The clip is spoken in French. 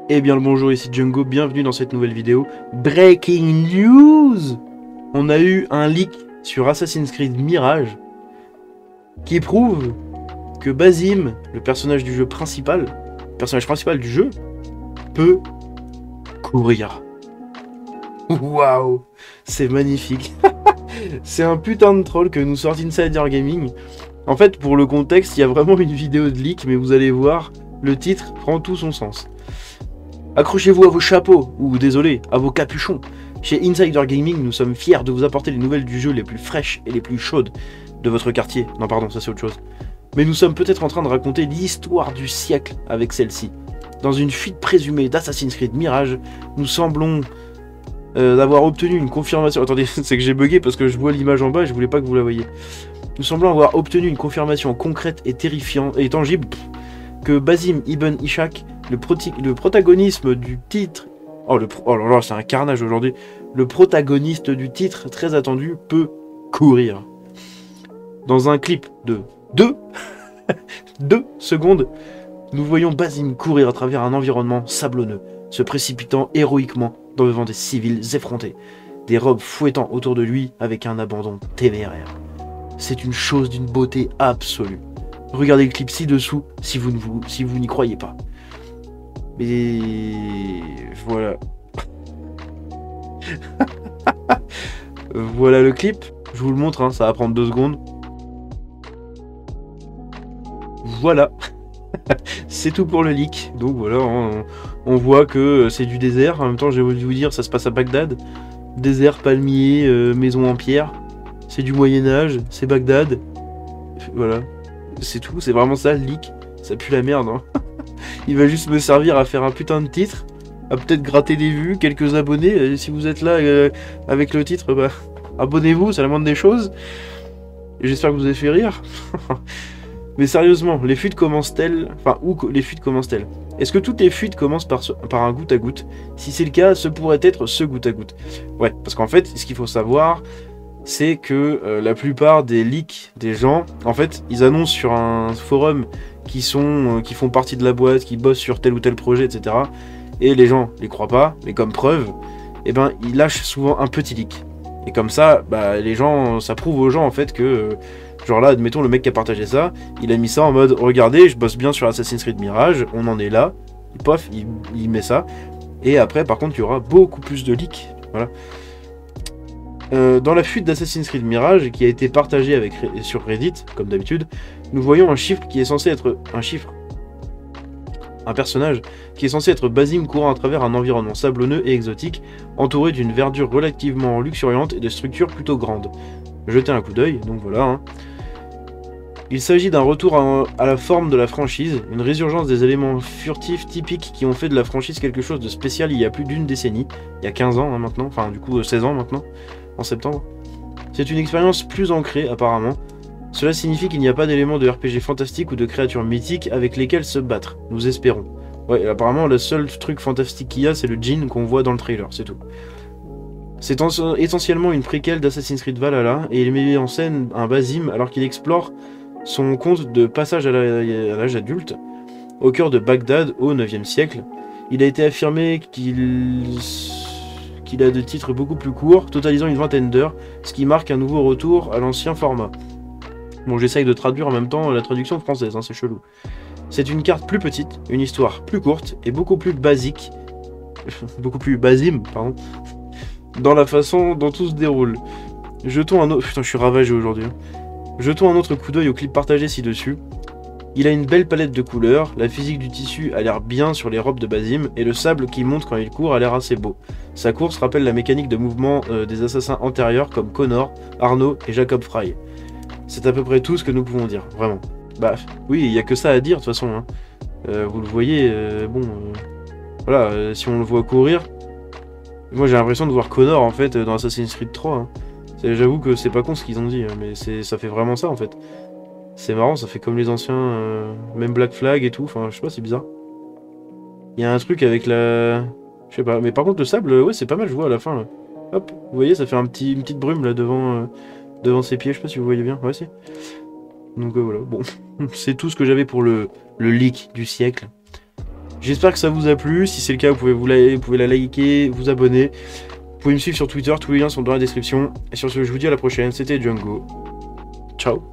Eh bien le bonjour, ici Django, bienvenue dans cette nouvelle vidéo. Breaking news! On a eu un leak sur Assassin's Creed Mirage qui prouve que Basim, le personnage principal du jeu, peut courir. Waouh! C'est magnifique. C'est un putain de troll que nous sort Insider Gaming. En fait, pour le contexte, il y a vraiment une vidéo de leak, mais vous allez voir, le titre prend tout son sens. Accrochez-vous à vos chapeaux, ou désolé, à vos capuchons. Chez Insider Gaming, nous sommes fiers de vous apporter les nouvelles du jeu les plus fraîches et les plus chaudes de votre quartier. Non pardon, ça c'est autre chose. Mais nous sommes peut-être en train de raconter l'histoire du siècle avec celle-ci. Dans une fuite présumée d'Assassin's Creed Mirage, nous semblons d'avoir obtenu une confirmation... Attendez, c'est que j'ai bugué parce que je vois l'image en bas et je voulais pas que vous la voyiez. Nous semblons avoir obtenu une confirmation concrète et terrifiante et tangible que Basim Ibn Ishaq, le protagonisme du titre... Oh là là, c'est un carnage aujourd'hui. Le protagoniste du titre, très attendu, peut courir. Dans un clip de 2 secondes, nous voyons Basim courir à travers un environnement sablonneux, se précipitant héroïquement devant des civils effrontés, des robes fouettant autour de lui avec un abandon téméraire. C'est une chose d'une beauté absolue. Regardez le clip ci-dessous si vous n'y croyez pas. Mais voilà. Voilà le clip. Je vous le montre, hein, ça va prendre 2 secondes. Voilà. C'est tout pour le leak. Donc voilà, on voit que c'est du désert. En même temps, j'ai voulu vous dire, ça se passe à Bagdad. Désert, palmier, maison en pierre. C'est du Moyen-Âge, c'est Bagdad. Voilà. C'est tout, c'est vraiment ça le leak. Ça pue la merde, hein. Il va juste me servir à faire un putain de titre, à peut-être gratter des vues, quelques abonnés. Si vous êtes là avec le titre, bah, abonnez-vous, ça la moindre des choses. Et j'espère que vous avez fait rire. Mais sérieusement, les fuites commencent-elles... Enfin, où les fuites commencent-elles? Est-ce que toutes les fuites commencent par un goutte à goutte? Si c'est le cas, ce pourrait être ce goutte à goutte. Ouais, parce qu'en fait, ce qu'il faut savoir, c'est que la plupart des leaks des gens, en fait, ils annoncent sur un forum qui font partie de la boîte, qui bossent sur tel ou tel projet, etc. Et les gens les croient pas, mais comme preuve, eh ben, ils lâchent souvent un petit leak. Et comme ça, bah, les gens, ça prouve aux gens en fait que, genre là, admettons le mec qui a partagé ça, il a mis ça en mode, regardez, je bosse bien sur Assassin's Creed Mirage, on en est là, et pof, il met ça. Et après, par contre, il y aura beaucoup plus de leaks. Voilà. Dans la fuite d'Assassin's Creed Mirage, qui a été partagée sur Reddit, comme d'habitude, nous voyons un chiffre qui est censé être un personnage qui est censé être Basim courant à travers un environnement sablonneux et exotique, entouré d'une verdure relativement luxuriante et de structures plutôt grandes. Jetez un coup d'œil, donc voilà. Hein. Il s'agit d'un retour à la forme de la franchise, une résurgence des éléments furtifs typiques qui ont fait de la franchise quelque chose de spécial il y a plus d'une décennie, il y a 15 ans hein, maintenant, enfin du coup 16 ans maintenant, en septembre. C'est une expérience plus ancrée apparemment. Cela signifie qu'il n'y a pas d'éléments de RPG fantastique ou de créatures mythiques avec lesquelles se battre, nous espérons. Ouais, apparemment le seul truc fantastique qu'il y a c'est le djinn qu'on voit dans le trailer, c'est tout. C'est essentiellement une préquelle d'Assassin's Creed Valhalla et il met en scène un Basim alors qu'il explore son compte de passage à l'âge adulte au cœur de Bagdad au 9e siècle. Il a été affirmé qu'il a des titres beaucoup plus courts, totalisant une vingtaine d'heures, ce qui marque un nouveau retour à l'ancien format. Bon, j'essaye de traduire en même temps la traduction française, hein, c'est chelou. C'est une carte plus petite, une histoire plus courte et beaucoup plus basique, beaucoup plus Basim, pardon, dans la façon dont tout se déroule. Jetons un autre... Putain, je suis ravagé aujourd'hui. Jetons un autre coup d'œil au clip partagé ci-dessus. Il a une belle palette de couleurs, la physique du tissu a l'air bien sur les robes de Basim, et le sable qui monte quand il court a l'air assez beau. Sa course rappelle la mécanique de mouvement des assassins antérieurs comme Connor, Arnaud et Jacob Frye. C'est à peu près tout ce que nous pouvons dire, vraiment. Bah oui, il n'y a que ça à dire de toute façon. Hein. Vous le voyez, voilà, si on le voit courir... Moi j'ai l'impression de voir Connor en fait dans Assassin's Creed 3. Hein. J'avoue que c'est pas con ce qu'ils ont dit, hein, mais ça fait vraiment ça en fait. C'est marrant, ça fait comme les anciens, même Black Flag et tout, enfin je sais pas, c'est bizarre. Il y a un truc avec la... Je sais pas, mais par contre le sable, ouais c'est pas mal, je vois à la fin là. Hop, vous voyez, ça fait une petite brume là devant ses pieds, je sais pas si vous voyez bien, ouais si. Donc voilà, bon, c'est tout ce que j'avais pour le leak du siècle. J'espère que ça vous a plu. Si c'est le cas, vous pouvez la liker, vous abonner. Vous pouvez me suivre sur Twitter, tous les liens sont dans la description. Et sur ce, je vous dis à la prochaine. C'était Django. Ciao.